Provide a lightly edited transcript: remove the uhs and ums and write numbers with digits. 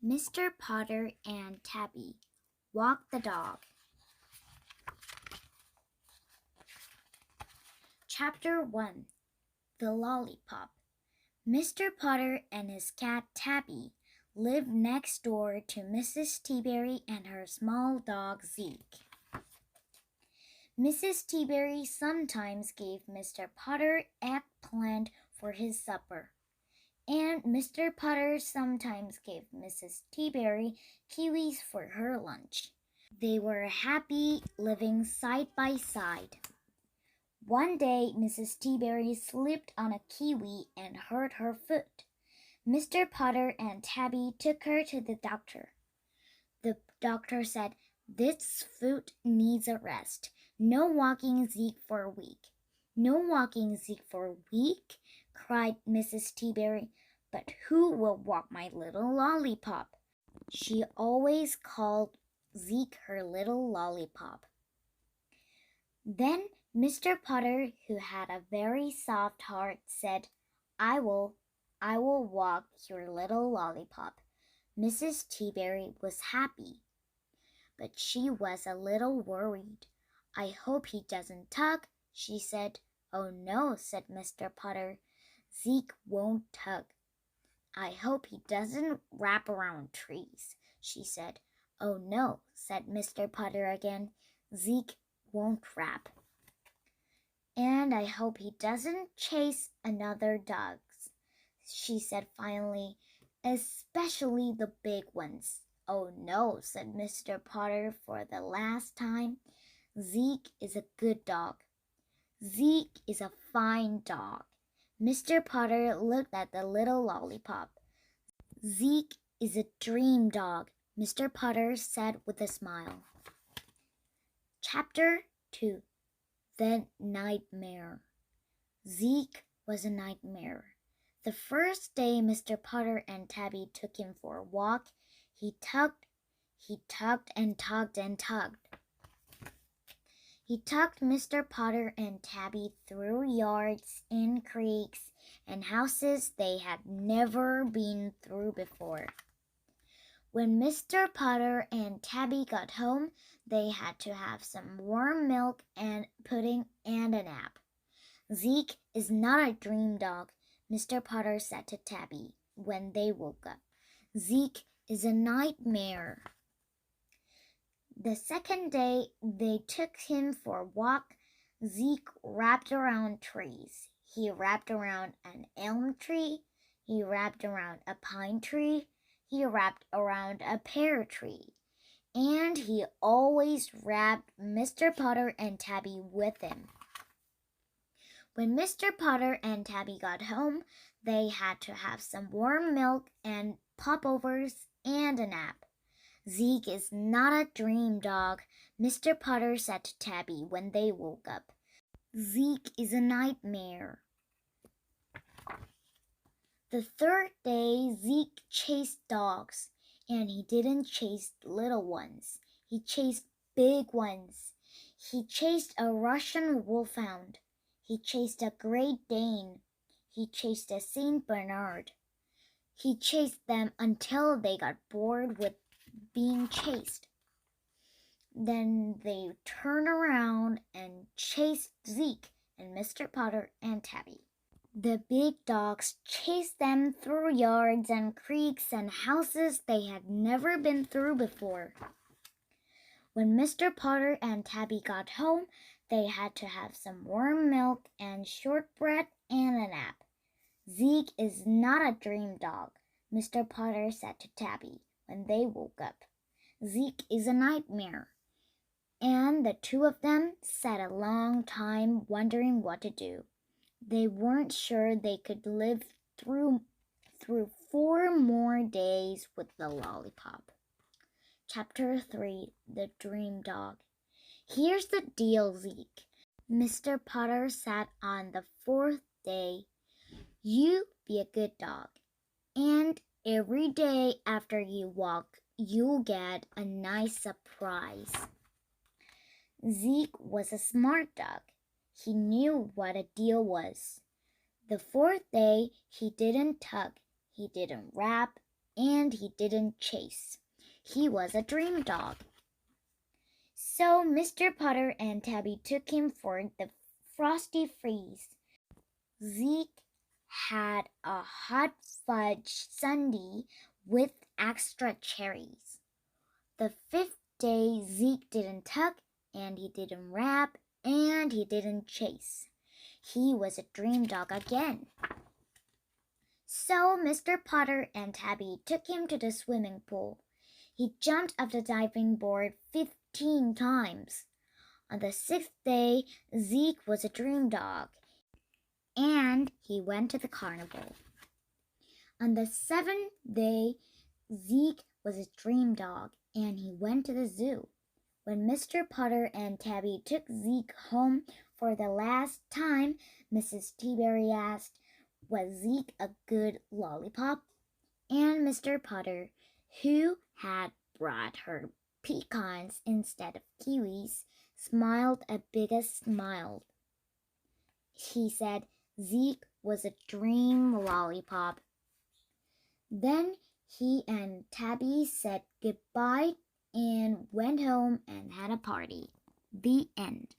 Mr. Potter and Tabby walk the dog. Chapter 1. The Lollipop. Mr. Potter and his cat Tabby lived next door to Mrs. Teaberry and her small dog Zeke. Mrs. Teaberry sometimes gave Mr. Potter eggplant for his supper, and Mr. Potter sometimes gave Mrs. Teaberry kiwis for her lunch. They were happy living side by side. One day, Mrs. Teaberry slipped on a kiwi and hurt her foot. Mr. Potter and Tabby took her to the doctor. The doctor said, "This foot needs a rest. No walking Zeke for a week." "No walking Zeke for a week?" cried Mrs. Teaberry. "But who will walk my little lollipop?" She always called Zeke her little lollipop. Then Mr. Potter, who had a very soft heart, said, I will walk your little lollipop." Mrs. Teaberry was happy, but she was a little worried. "I hope he doesn't tug," she said. "Oh no," said Mr. Potter. "Zeke won't tug." "I hope he doesn't wrap around trees," she said. "Oh no," said Mr. Potter again. "Zeke won't wrap." "And I hope he doesn't chase another dogs," she said finally, "especially the big ones." "Oh no," said Mr. Potter for the last time. "Zeke is a good dog. Zeke is a fine dog." Mr. Potter looked at the little lollipop. "Zeke is a dream dog," Mr. Potter said with a smile. Chapter 2. The Nightmare. Zeke was a nightmare. The first day Mr. Potter and Tabby took him for a walk, he tugged and tugged and tugged. He tugged Mr. Potter and Tabby through yards and creeks and houses they had never been through before. When Mr. Potter and Tabby got home, they had to have some warm milk and pudding and a nap. "Zeke is not a dream dog," Mr. Potter said to Tabby when they woke up. "Zeke is a nightmare." The second day they took him for a walk. Zeke wrapped around trees. He wrapped around an elm tree. He wrapped around a pine tree. He wrapped around a pear tree. And he always wrapped Mr. Potter and Tabby with him. When Mr. Potter and Tabby got home, they had to have some warm milk and popovers and a nap. "Zeke is not a dream dog," Mr. Potter said to Tabby when they woke up. "Zeke is a nightmare." The third day, Zeke chased dogs, and he didn't chase little ones. He chased big ones. He chased a Russian wolfhound. He chased a Great Dane. He chased a Saint Bernard. He chased them until they got bored with being chased. Then they turned around and chased Zeke and Mr. Potter and Tabby. The big dogs chased them through yards and creeks and houses they had never been through before. When Mr. Potter and Tabby got home, they had to have some warm milk and shortbread and a nap. "Zeke is not a dream dog," Mr. Potter said to Tabby when they woke up. "Zeke is a nightmare." And the two of them sat a long time wondering what to do. They weren't sure they could live through 4 more days with the lollipop. Chapter 3. The Dream Dog. "Here's the deal, Zeke," Mr. Potter said on the 4th day. "You be a good dog, and every day after you walk, you'll get a nice surprise." Zeke was a smart dog. He knew what a deal was. The 4th day, he didn't tug, he didn't wrap, and he didn't chase. He was a dream dog. So Mr. Potter and Tabby took him for the frosty freeze. Zeke had a hot fudge sundae with extra cherries. The 5th day, Zeke didn't tug, and he didn't rap, and he didn't chase. He was a dream dog again. So Mr. Potter and Tabby took him to the swimming pool. He jumped off the diving board 15 times. On the 6th day, Zeke was a dream dog, and he went to the carnival. On the 7th day, Zeke was a dream dog, and he went to the zoo. When Mr. Potter and Tabby took Zeke home for the last time, Mrs. Teaberry asked, "Was Zeke a good lollipop?" And Mr. Potter, who had brought her pecans instead of kiwis, smiled a biggest smile. He said Zeke was a dream lollipop. Then he and Tabby said goodbye and went home and had a party. The end.